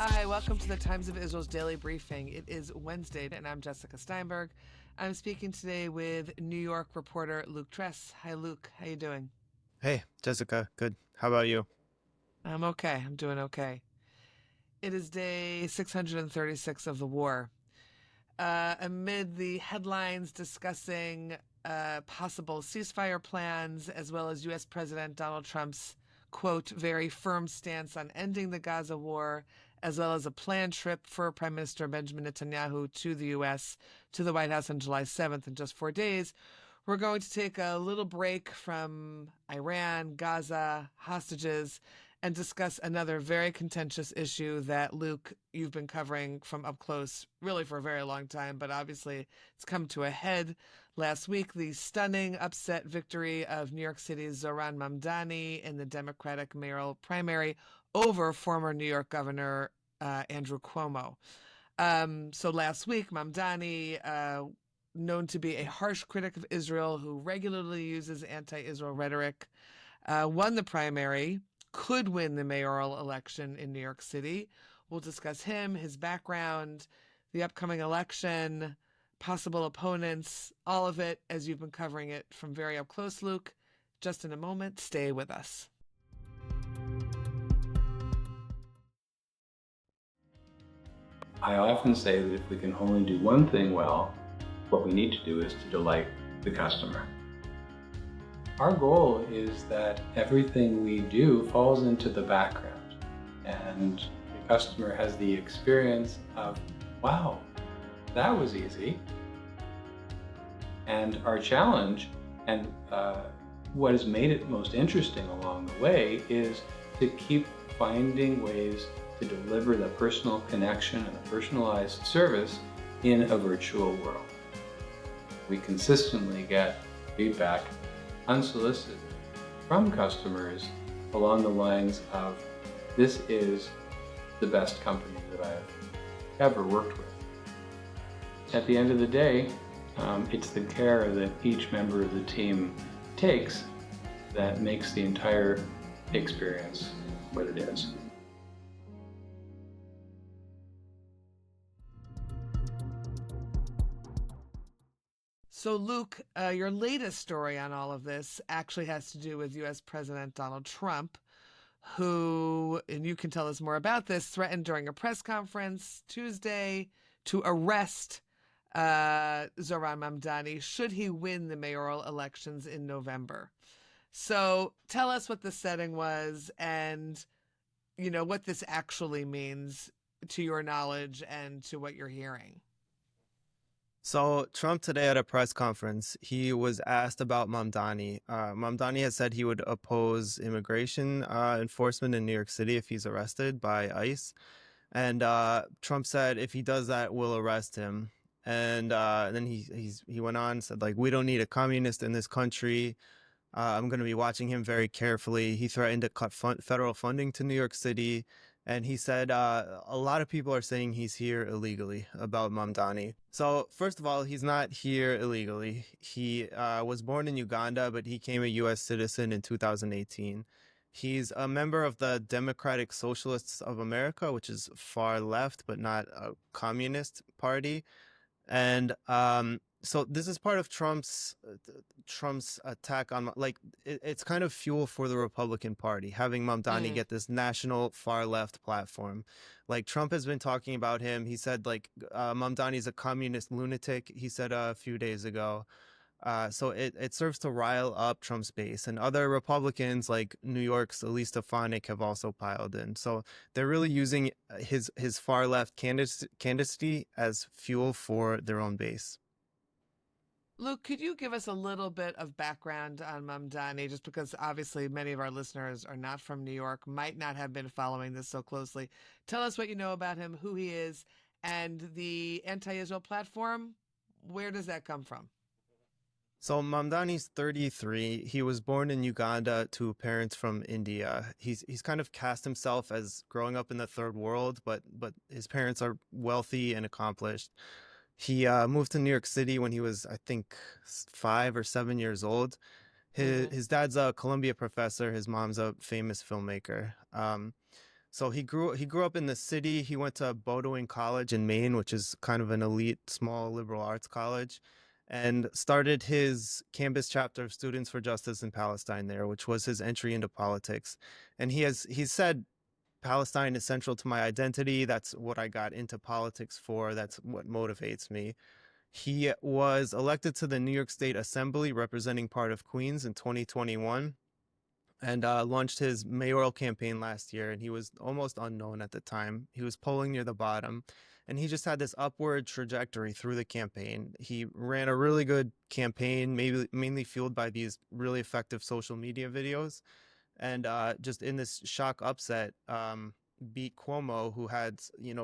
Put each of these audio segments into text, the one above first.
Hi, welcome to the Times of Israel's daily briefing. It is Wednesday, and I'm Jessica Steinberg. I'm speaking today with New York reporter Luke Tress. Hi, Luke. How you doing? Hey, Jessica. Good. How about you? I'm okay. I'm doing okay. It is day 636 of the war. Amid the headlines discussing possible ceasefire plans, as well as U.S. President Donald Trump's, quote, very firm stance on ending the Gaza war, as well as a planned trip for Prime Minister Benjamin Netanyahu to the U.S., to the White House on July 7th in just 4 days, we're going to take a little break from Iran, Gaza, hostages, and discuss another very contentious issue that, Luke, you've been covering from up close really for a very long time, but obviously it's come to a head last week. The stunning upset victory of New York City's Zohran Mamdani in the Democratic mayoral primary over former New York Governor Andrew Cuomo. So last week, Mamdani, known to be a harsh critic of Israel who regularly uses anti-Israel rhetoric, won the primary, could win the mayoral election in New York City. We'll discuss him, his background, the upcoming election, possible opponents, all of it as you've been covering it from very up close, Luke. Just in a moment, stay with us. I often say that if we can only do one thing well, what we need to do is to delight the customer. Our goal is that everything we do falls into the background and the customer has the experience of, wow, that was easy. And our challenge and what has made it most interesting along the way is to keep finding ways to deliver the personal connection and the personalized service in a virtual world. We consistently get feedback unsolicited from customers along the lines of, this is the best company that I've ever worked with. At the end of the day, it's the care that each member of the team takes that makes the entire experience what it is. So, Luke, your latest story on all of this actually has to do with U.S. President Donald Trump, who, and you can tell us more about this, threatened during a press conference Tuesday to arrest Zoran Mamdani should he win the mayoral elections in November. So tell us what the setting was and, what this actually means to your knowledge and to what you're hearing. So Trump today at a press conference, he was asked about Mamdani. Mamdani has said he would oppose immigration enforcement in New York City if he's arrested by ICE. And Trump said if he does that, we'll arrest him. And then he went on and said, like, we don't need a communist in this country. I'm going to be watching him very carefully. He threatened to cut federal funding to New York City. And he said a lot of people are saying he's here illegally about Mamdani. So first of all, he's not here illegally. He was born in Uganda, but he became a U.S. citizen in 2018. He's a member of the Democratic Socialists of America, which is far left, but not a communist party. And so this is part of Trump's attack on, like, it's kind of fuel for the Republican Party, having Mamdani Mm. get this national far left platform. Like, Trump has been talking about him. He said, like, Mamdani's a communist lunatic, he said a few days ago. So it serves to rile up Trump's base, and other Republicans like New York's Elise Stefanik have also piled in. So they're really using his far left candidacy as fuel for their own base. Luke, could you give us a little bit of background on Mamdani, just because obviously many of our listeners are not from New York, might not have been following this so closely. Tell us what you know about him, who he is, and the anti-Israel platform. Where does that come from? So Mamdani's 33. He was born in Uganda to parents from India. He's kind of cast himself as growing up in the third world, but his parents are wealthy and accomplished. He moved to New York City when he was, I think, 5 or 7 years old. His Mm-hmm. his dad's a Columbia professor. His mom's a famous filmmaker. So he grew up in the city. He went to Bowdoin College in Maine, which is kind of an elite small liberal arts college, and started his campus chapter of Students for Justice in Palestine there, which was his entry into politics. And he said Palestine is central to my identity. That's what I got into politics for. That's what motivates me. He was elected to the New York State Assembly representing part of Queens in 2021 and launched his mayoral campaign last year. And he was almost unknown at the time. He was polling near the bottom. And he just had this upward trajectory through the campaign. He ran a really good campaign, maybe mainly fueled by these really effective social media videos. And just in this shock upset, beat Cuomo, who had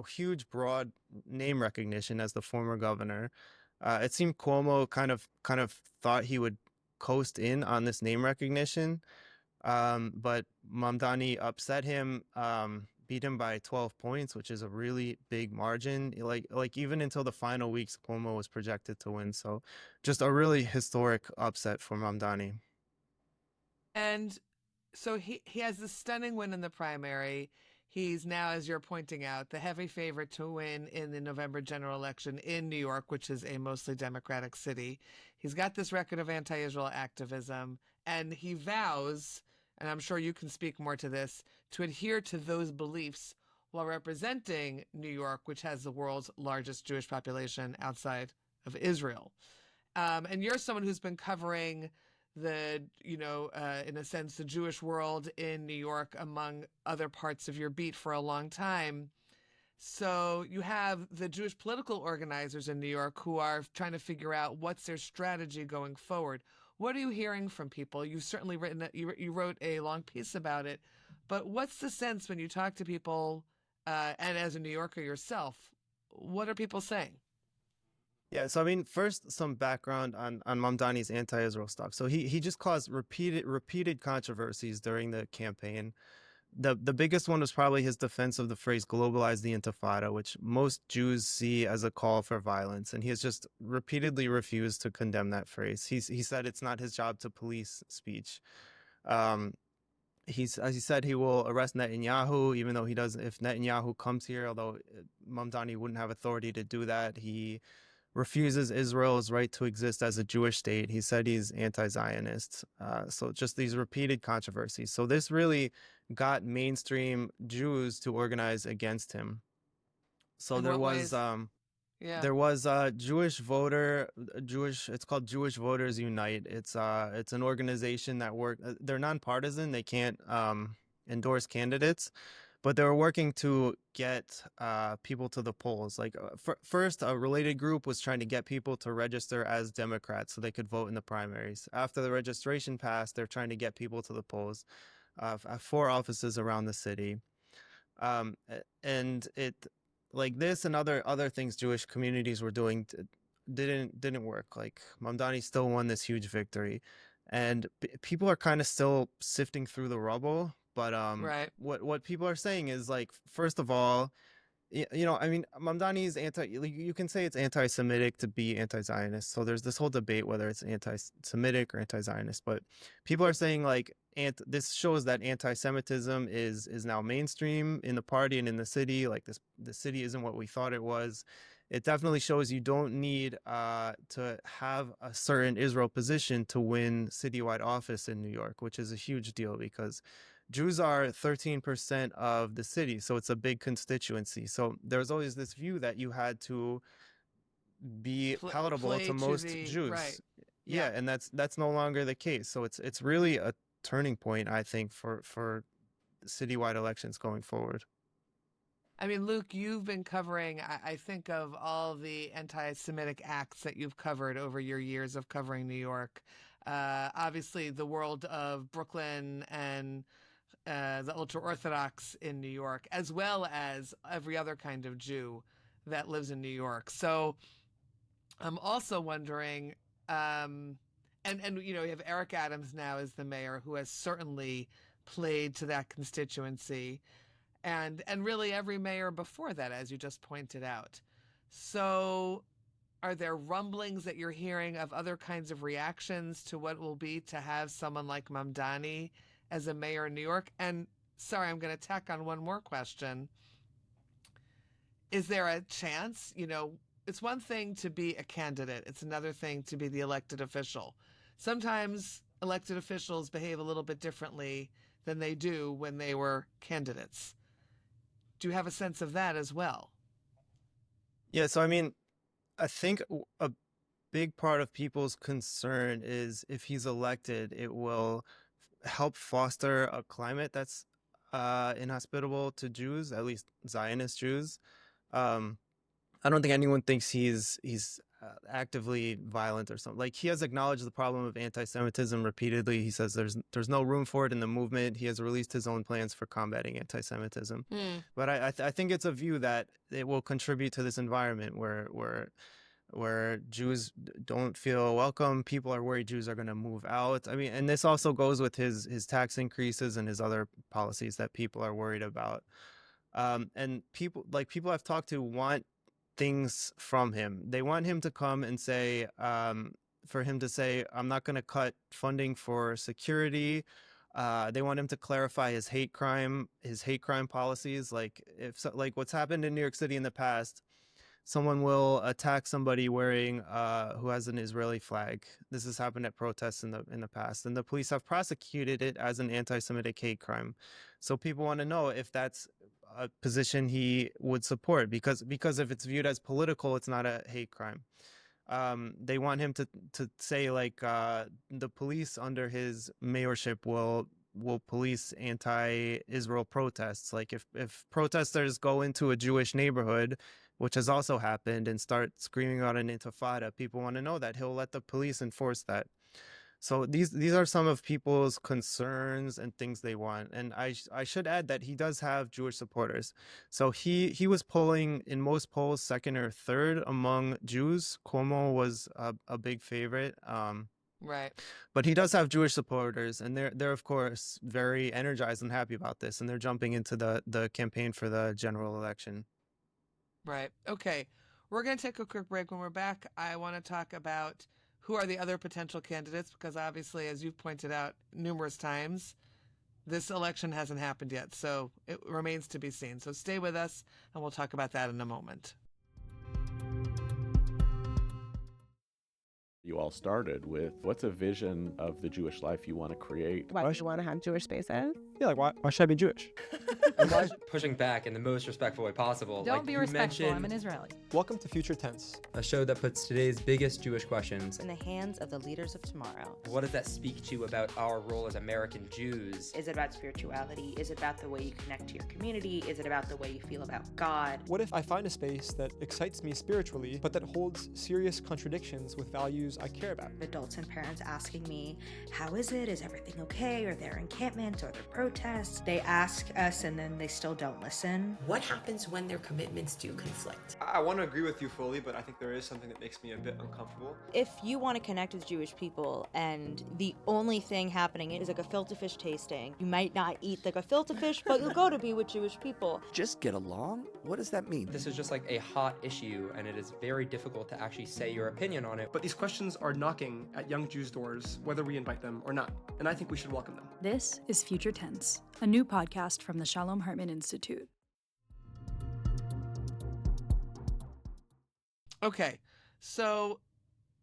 huge broad name recognition as the former governor. It seemed Cuomo kind of thought he would coast in on this name recognition, but Mamdani upset him, beat him by 12 points, which is a really big margin. Like even until the final weeks, Cuomo was projected to win. So just a really historic upset for Mamdani. And so he has this stunning win in the primary. He's now, as you're pointing out, the heavy favorite to win in the November general election in New York, which is a mostly Democratic city. He's got this record of anti-Israel activism, and he vows, and I'm sure you can speak more to this, to adhere to those beliefs while representing New York, which has the world's largest Jewish population outside of Israel. And you're someone who's been covering in a sense, the Jewish world in New York, among other parts of your beat, for a long time. So you have the Jewish political organizers in New York who are trying to figure out what's their strategy going forward. What are you hearing from people? You've certainly you wrote a long piece about it, but what's the sense when you talk to people, and as a New Yorker yourself, what are people saying? Yeah, so I mean, first some background on Mamdani's anti-Israel stuff. So he just caused repeated controversies during the campaign. The biggest one was probably his defense of the phrase "globalize the Intifada," which most Jews see as a call for violence, and he has just repeatedly refused to condemn that phrase. He said it's not his job to police speech. Um, as he said, he will arrest Netanyahu, even though he doesn't. If Netanyahu comes here, although Mamdani wouldn't have authority to do that, he refuses Israel's right to exist as a Jewish state. He said he's anti-Zionist. So just these repeated controversies. So this really got mainstream Jews to organize against him. So In there what was ways? Yeah. a Jewish, it's called Jewish Voters Unite. It's an organization that they're nonpartisan. They can't endorse candidates, but they were working to get people to the polls. Like first, a related group was trying to get people to register as Democrats so they could vote in the primaries. After the registration passed, they're trying to get people to the polls at 4 offices around the city. And it, like this and other things Jewish communities were doing, didn't work. Like Mamdani still won this huge victory, and people are kind of still sifting through the rubble. But Right. what people are saying is, like, first of all, I mean, Mamdani is you can say it's anti-Semitic to be anti-Zionist. So there's this whole debate whether it's anti-Semitic or anti-Zionist. But people are saying, like, this shows that anti-Semitism is now mainstream in the party and in the city. Like the city isn't what we thought it was. It definitely shows you don't need to have a certain Israel position to win citywide office in New York, which is a huge deal because Jews are 13% of the city, so it's a big constituency. So there's always this view that you had to be palatable Play to to most the right. Jews. Yeah. Yeah, and that's no longer the case. So it's really a turning point, I think, for citywide elections going forward. I mean, Luke, you've been covering, I think of all the anti-Semitic acts that you've covered over your years of covering New York. Obviously, the world of Brooklyn and the ultra-Orthodox in New York, as well as every other kind of Jew that lives in New York. So I'm also wondering, and you have Eric Adams now as the mayor, who has certainly played to that constituency, and really every mayor before that, as you just pointed out. So are there rumblings that you're hearing of other kinds of reactions to what it will be to have someone like Mamdani as a mayor in New York? And sorry, I'm going to tack on one more question. Is there a chance, it's one thing to be a candidate. It's another thing to be the elected official. Sometimes elected officials behave a little bit differently than they do when they were candidates. Do you have a sense of that as well? Yeah, so I mean, I think a big part of people's concern is if he's elected, it will help foster a climate that's inhospitable to Jews, at least Zionist Jews. Um, I don't think anyone thinks he's actively violent or something. Like, he has acknowledged the problem of anti-Semitism repeatedly. He says there's no room for it in the movement. He has released his own plans for combating anti-Semitism. But I think it's a view that it will contribute to this environment where Jews don't feel welcome. People are worried Jews are going to move out. I mean, and this also goes with his tax increases and his other policies that people are worried about. And people I've talked to want things from him. They want him to come and say, for him to say, I'm not going to cut funding for security. They want him to clarify his hate crime policies. Like, like what's happened in New York City in the past, someone will attack somebody wearing who has an Israeli flag. This has happened at protests in the past, and the police have prosecuted it as an anti-Semitic hate crime. So people want to know if that's a position he would support, because if it's viewed as political, it's not a hate crime. They want him to say, like, the police under his mayorship will police anti-Israel protests. Like, if protesters go into a Jewish neighborhood, which has also happened, and start screaming out an intifada, people want to know that he'll let the police enforce that. So these are some of people's concerns and things they want. And I should add that he does have Jewish supporters. So he was polling in most polls second or third among Jews. Cuomo was a big favorite. Right. But he does have Jewish supporters, and they're of course very energized and happy about this, and they're jumping into the campaign for the general election. Right. Okay. We're going to take a quick break. When we're back, I want to talk about who are the other potential candidates, because obviously, as you've pointed out numerous times, this election hasn't happened yet, so it remains to be seen. So stay with us, and we'll talk about that in a moment. You all started with, what's a vision of the Jewish life you want to create? Why do you want to have Jewish spaces? Yeah, like why should I be Jewish? I'm pushing back in the most respectful way possible. Don't be respectful, I'm an Israeli. Welcome to Future Tense, A show that puts today's biggest Jewish questions In the hands of the leaders of tomorrow. What does that speak to about our role as American Jews? Is it about spirituality? Is it about the way you connect to your community? Is it about the way you feel about God? What if I find a space that excites me spiritually, but that holds serious contradictions with values I care about? Adults and parents asking me, how is it? Is everything okay? Are there encampments? Are there protests? They ask us and then they still don't listen. What happens when their commitments do conflict? I want to agree with you fully, but I think there is something that makes me a bit uncomfortable. If you want to connect with Jewish people and the only thing happening is a gefilte fish tasting, you might not eat the gefilte fish, but you'll go to be with Jewish people. Just get along? What does that mean? This is just like a hot issue, and it is very difficult to actually say your opinion on it. But these questions are knocking at young Jews' doors, whether we invite them or not, and I think we should welcome them. This is Future Tense, a new podcast from the Shalom Hartman Institute. Okay, so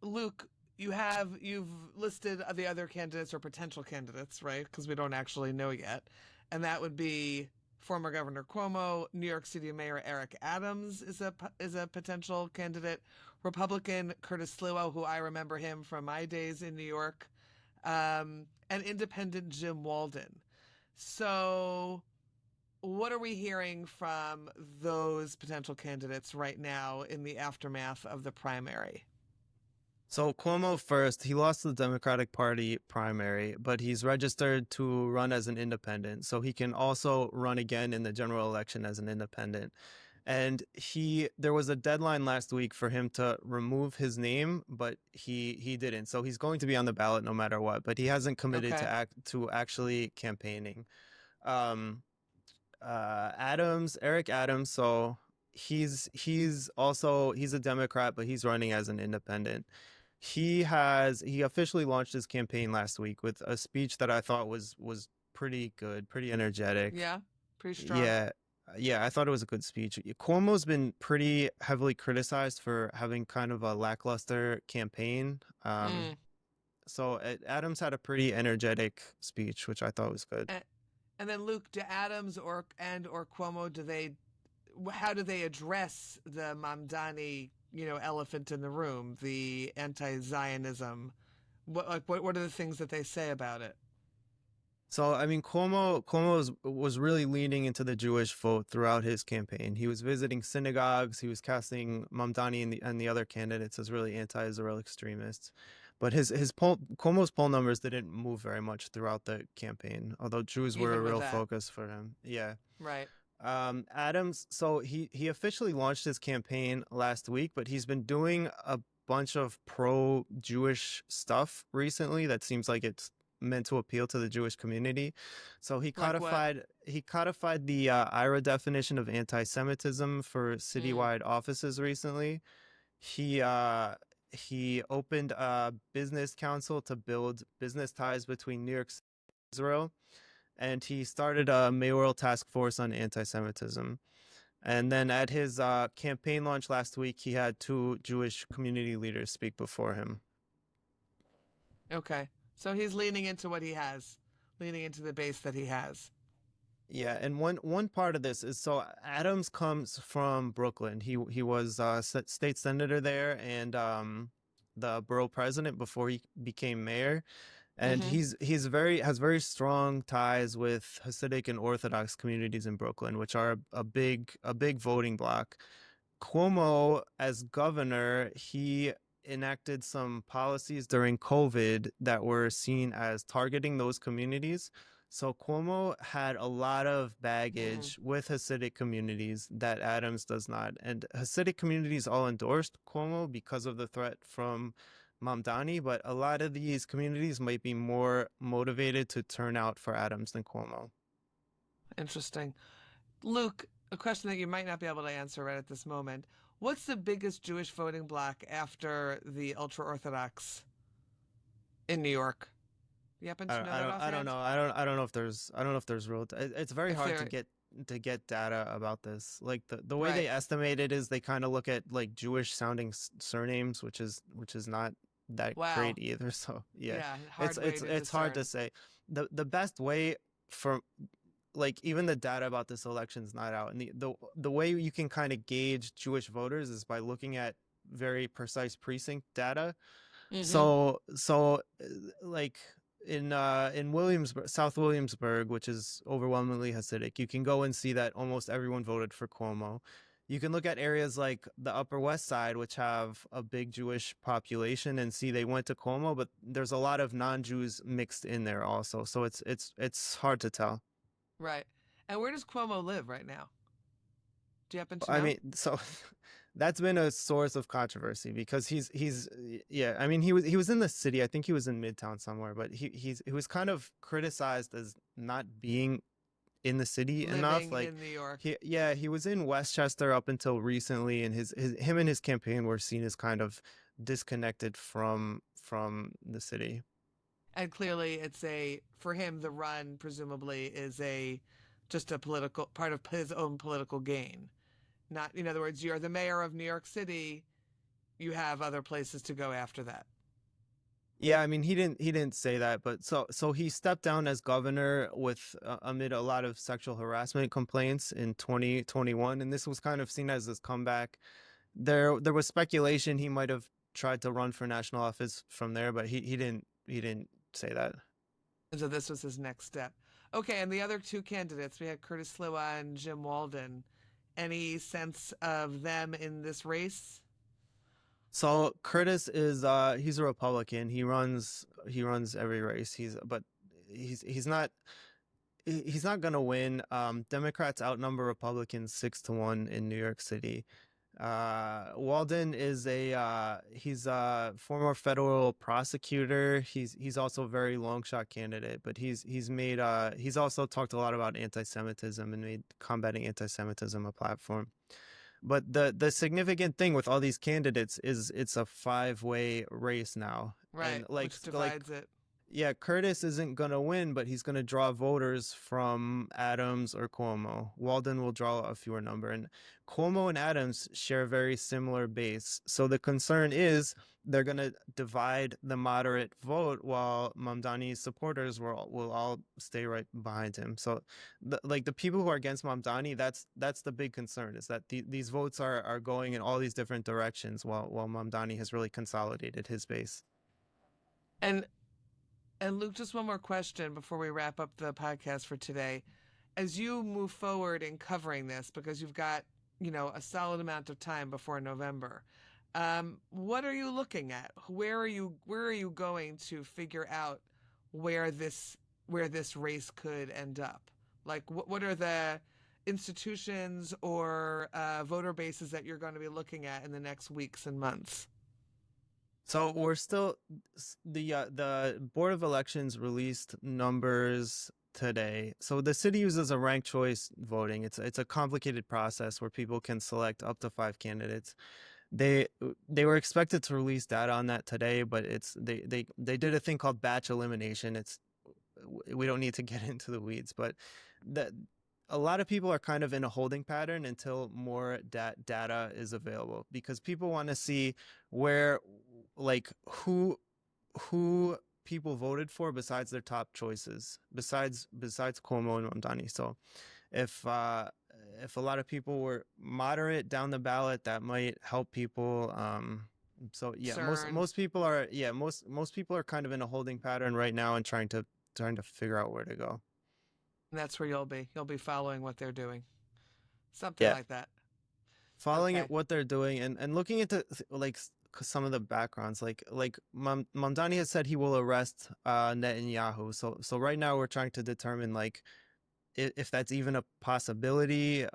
Luke, you've listed the other candidates or potential candidates, right? Because we don't actually know yet, and that would be former Governor Cuomo, New York City Mayor Eric Adams is a potential candidate, Republican Curtis Sliwa, who I remember him from my days in New York, and Independent Jim Walden. So what are we hearing from those potential candidates right now in the aftermath of the primary? So Cuomo first, he lost the Democratic Party primary, but he's registered to run as an independent. So he can also run again in the general election as an independent. And there was a deadline last week for him to remove his name, but he didn't. So he's going to be on the ballot no matter what, but he hasn't committed to actually campaigning. Eric Adams, so he's a Democrat, but he's running as an independent. He officially launched his campaign last week with a speech that I thought was pretty good, pretty energetic. Yeah, pretty strong. Yeah, I thought it was a good speech. Cuomo's been pretty heavily criticized for having kind of a lackluster campaign. So Adams had a pretty energetic speech, which I thought was good. And then Luke, do Adams or Cuomo, how do they address the Mamdani, elephant in the room, the anti-Zionism? What are the things that they say about it? So, I mean, Cuomo was really leaning into the Jewish vote throughout his campaign. He was visiting synagogues. He was casting Mamdani and the other candidates as really anti-Israel extremists. But Cuomo's poll numbers didn't move very much throughout the campaign, although Jews were a real focus for him. Yeah. Right. Adams, so he officially launched his campaign last week, but he's been doing a bunch of pro-Jewish stuff recently that seems like it's meant to appeal to the Jewish community. So he codified the IRA definition of anti-Semitism for citywide offices recently. He opened a business council to build business ties between New York City and Israel, and he started a mayoral task force on anti-Semitism. And then at his campaign launch last week, he had 2 Jewish community leaders speak before him. Okay. So he's leaning into what he has, leaning into the base that he has. Yeah, and one part of this is, so Adams comes from Brooklyn. He was state senator there and the borough president before he became mayor. And has very strong ties with Hasidic and Orthodox communities in Brooklyn, which are a big voting bloc. Cuomo, as governor, he enacted some policies during COVID that were seen as targeting those communities. So Cuomo had a lot of baggage with Hasidic communities that Adams does not. And Hasidic communities all endorsed Cuomo because of the threat from Mamdani, but a lot of these communities might be more motivated to turn out for Adams than Cuomo. Interesting. Luke, a question that you might not be able to answer right at this moment. What's the biggest Jewish voting bloc after the ultra-Orthodox in New York? You happen to know that I don't know. I don't know if there's real. It's very hard to get data about this. Like the way they estimate it is they kind of look at like Jewish sounding surnames, which is not that great either. So yeah, it's hard to say. The best way for, like, even the data about this election is not out, and the way you can kind of gauge Jewish voters is by looking at very precise precinct data. So like in Williamsburg, South Williamsburg, which is overwhelmingly Hasidic, you can go and see that almost everyone voted for Cuomo. You can look at areas like the Upper West Side, which have a big Jewish population, and see they went to Cuomo, but there's a lot of non-Jews mixed in there also. So it's hard to tell. Right. And where does Cuomo live right now? Do you happen to know? I mean, so that's been a source of controversy because he was in the city. I think he was in Midtown somewhere, but he was kind of criticized as not being in the city enough. Like in New York. He was in Westchester up until recently, and him and his campaign were seen as kind of disconnected from the city. And clearly for him, the run presumably is just a political part of his own political gain. Not, in other words, you're the mayor of New York City, you have other places to go after that. Yeah, I mean, he didn't say that, but so he stepped down as governor with amid a lot of sexual harassment complaints in 2021, and this was kind of seen as his comeback. There was speculation he might have tried to run for national office from there, but he didn't say that. And so this was his next step. Okay, and the other 2 candidates, we had Curtis Sliwa and Jim Walden. Any sense of them in this race? So Curtis is he's a Republican. He runs every race. He's not gonna win. Democrats outnumber Republicans 6-1 in New York City. Walden is he's a former federal prosecutor. He's also a very long shot candidate, but he's also talked a lot about anti-Semitism and made combating anti-Semitism a platform. But the significant thing with all these candidates is it's a 5-way race now. Right, and which divides it. Curtis isn't going to win, but he's going to draw voters from Adams or Cuomo. Walden will draw a fewer number. And Cuomo and Adams share a very similar base. So the concern is they're going to divide the moderate vote while Mamdani's supporters will all stay right behind him. So the people who are against Mamdani, that's the big concern, is that these votes are going in all these different directions while Mamdani has really consolidated his base. And Luke, just one more question before we wrap up the podcast for today. As you move forward in covering this, because you've got, a solid amount of time before November, what are you looking at? Where are you going to figure out where this race could end up? Like, what are the institutions or voter bases that you're going to be looking at in the next weeks and months? So we're still, the Board of Elections released numbers today. So the city uses a ranked choice voting. It's a complicated process where people can select up to 5 candidates. They were expected to release data on that today, but they did a thing called batch elimination. We don't need to get into the weeds, but a lot of people are kind of in a holding pattern until more data is available, because people want to see who people voted for besides their top choices, besides Cuomo and Mamdani. So if a lot of people were moderate down the ballot, that might help people. Most people are most people are kind of in a holding pattern right now and trying to figure out where to go. And that's where you'll be following what they're doing, something like that. Following what they're doing and looking into some of the backgrounds, like Mamdani has said he will arrest Netanyahu. So right now we're trying to determine if that's even a possibility,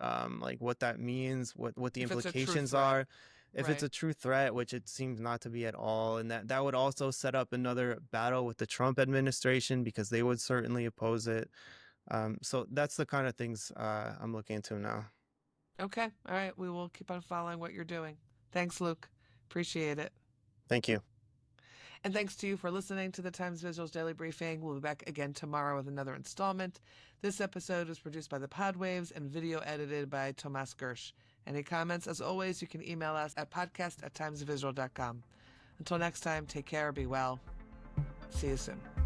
what that means, what the implications are, if it's a true threat, which it seems not to be at all. And that would also set up another battle with the Trump administration, because they would certainly oppose it. So that's the kind of things I'm looking into now. Okay. All right. We will keep on following what you're doing. Thanks, Luke. Appreciate it. Thank you. And thanks to you for listening to the Times Visuals Daily Briefing. We'll be back again tomorrow with another installment. This episode was produced by the Podwaves and video edited by Tomas Gersh. Any comments, as always, you can email us at podcast@timesvisual.com. Until next time, take care, be well. See you soon.